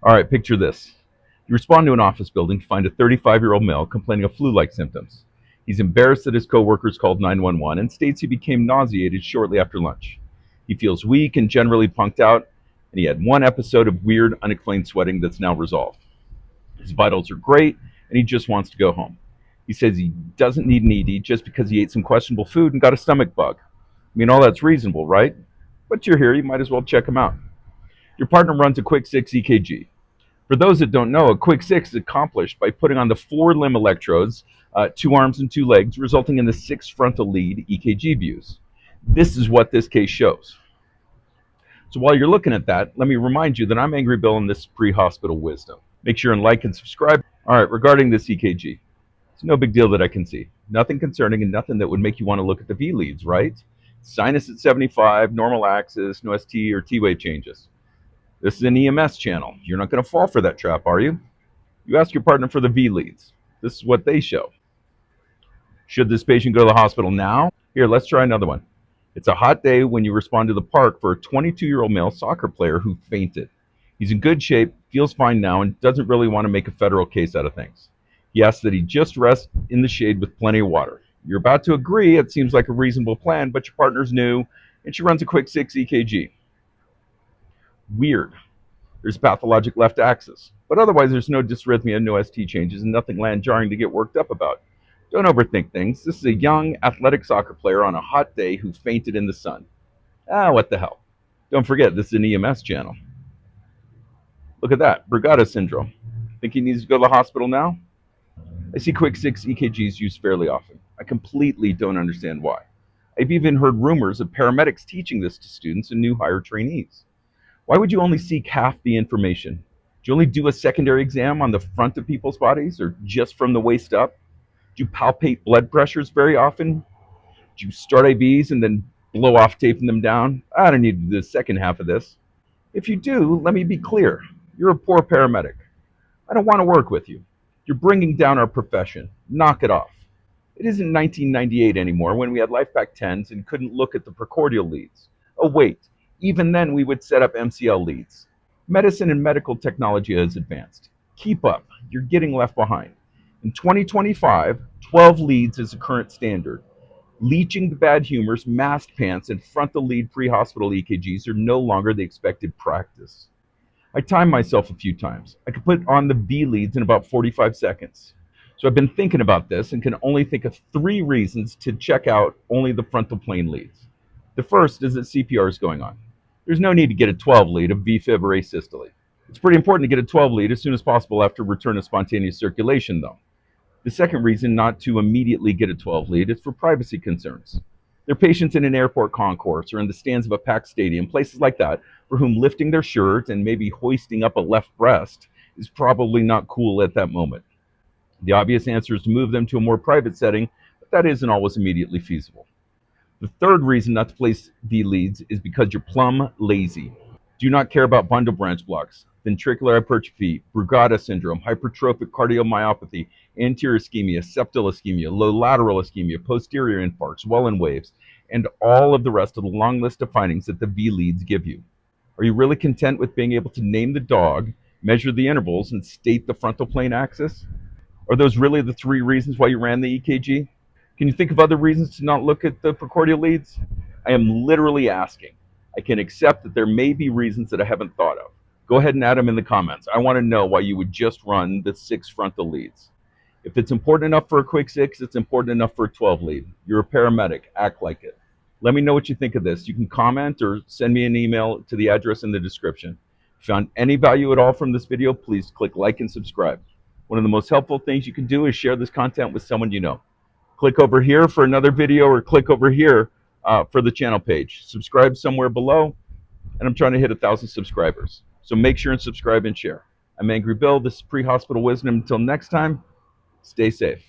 All right, picture this. You respond to an office building to find a 35-year-old male complaining of flu-like symptoms. He's embarrassed that his coworkers called 911 and states he became nauseated shortly after lunch. He feels weak and generally punked out, and he had one episode of weird, unexplained sweating that's now resolved. His vitals are great, and he just wants to go home. He says he doesn't need an ED just because he ate some questionable food and got a stomach bug. I mean, all that's reasonable, right? But you're here, you might as well check him out. Your partner runs a quick 6 EKG. For those that don't know, a quick 6 is accomplished by putting on the 4 limb electrodes, 2 arms and 2 legs, resulting in the 6 frontal lead EKG views. This is what this case shows. So while you're looking at that, let me remind you that I'm Angry Bill and this is Pre-Hospital Wisdom. Make sure and like and subscribe. All right, regarding this EKG, it's no big deal that I can see. Nothing concerning and nothing that would make you want to look at the V leads, right? Sinus at 75, normal axis, no ST or T-wave changes. This is an EMS channel. You're not going to fall for that trap, are you? You ask your partner for the V leads. This is what they show. Should this patient go to the hospital now? Here, let's try another one. It's a hot day when you respond to the park for a 22-year-old male soccer player who fainted. He's in good shape, feels fine now, and doesn't really want to make a federal case out of things. He asks that he just rest in the shade with plenty of water. You're about to agree. It seems like a reasonable plan, but your partner's new, and she runs a quick 6 EKG. Weird. There's pathologic left axis, but otherwise there's no dysrhythmia, no ST changes, and nothing land jarring to get worked up about. Don't overthink things. This is a young, athletic soccer player on a hot day who fainted in the sun. What the hell? Don't forget, this is an EMS channel. Look at that, Brugada syndrome. Think he needs to go to the hospital now? I see quick 6 EKGs used fairly often. I completely don't understand why. I've even heard rumors of paramedics teaching this to students and new hire trainees. Why would you only seek half the information? Do you only do a secondary exam on the front of people's bodies or just from the waist up? Do you palpate blood pressures very often? Do you start IVs and then blow off taping them down? I don't need the second half of this. If you do, let me be clear. You're a poor paramedic. I don't want to work with you. You're bringing down our profession. Knock it off. It isn't 1998 anymore when we had LifePack 10s and couldn't look at the precordial leads. Oh wait, even then we would set up MCL leads. Medicine and medical technology has advanced. Keep up. You're getting left behind. In 2025, 12 leads is the current standard. Leaching the bad humors, masked pants, and frontal lead pre-hospital EKGs are no longer the expected practice. I timed myself a few times. I could put on the V leads in about 45 seconds. So I've been thinking about this and can only think of 3 reasons to check out only the frontal plane leads. The first is that CPR is going on. There's no need to get a 12 lead of VFib or asystole. It's pretty important to get a 12 lead as soon as possible after return of spontaneous circulation, though. The second reason not to immediately get a 12 lead is for privacy concerns. There are patients in an airport concourse or in the stands of a packed stadium, places like that, for whom lifting their shirt and maybe hoisting up a left breast is probably not cool at that moment. The obvious answer is to move them to a more private setting, but that isn't always immediately feasible. The third reason not to place V leads is because you're plumb lazy. Do not care about bundle branch blocks, ventricular hypertrophy, Brugada syndrome, hypertrophic cardiomyopathy, anterior ischemia, septal ischemia, low lateral ischemia, posterior infarcts, Welland waves, and all of the rest of the long list of findings that the V leads give you. Are you really content with being able to name the dog, measure the intervals, and state the frontal plane axis? Are those really the 3 reasons why you ran the EKG? Can you think of other reasons to not look at the precordial leads? I am literally asking. I can accept that there may be reasons that I haven't thought of. Go ahead and add them in the comments. I want to know why you would just run the 6 frontal leads. If it's important enough for a quick 6, it's important enough for a 12 lead. You're a paramedic. Act like it. Let me know what you think of this. You can comment or send me an email to the address in the description. If you found any value at all from this video, please click like and subscribe. One of the most helpful things you can do is share this content with someone you know. Click over here for another video or click over here for the channel page. Subscribe somewhere below, and I'm trying to hit 1,000 subscribers. So make sure and subscribe and share. I'm Angry Bill. This is Pre-Hospital Wisdom. Until next time, stay safe.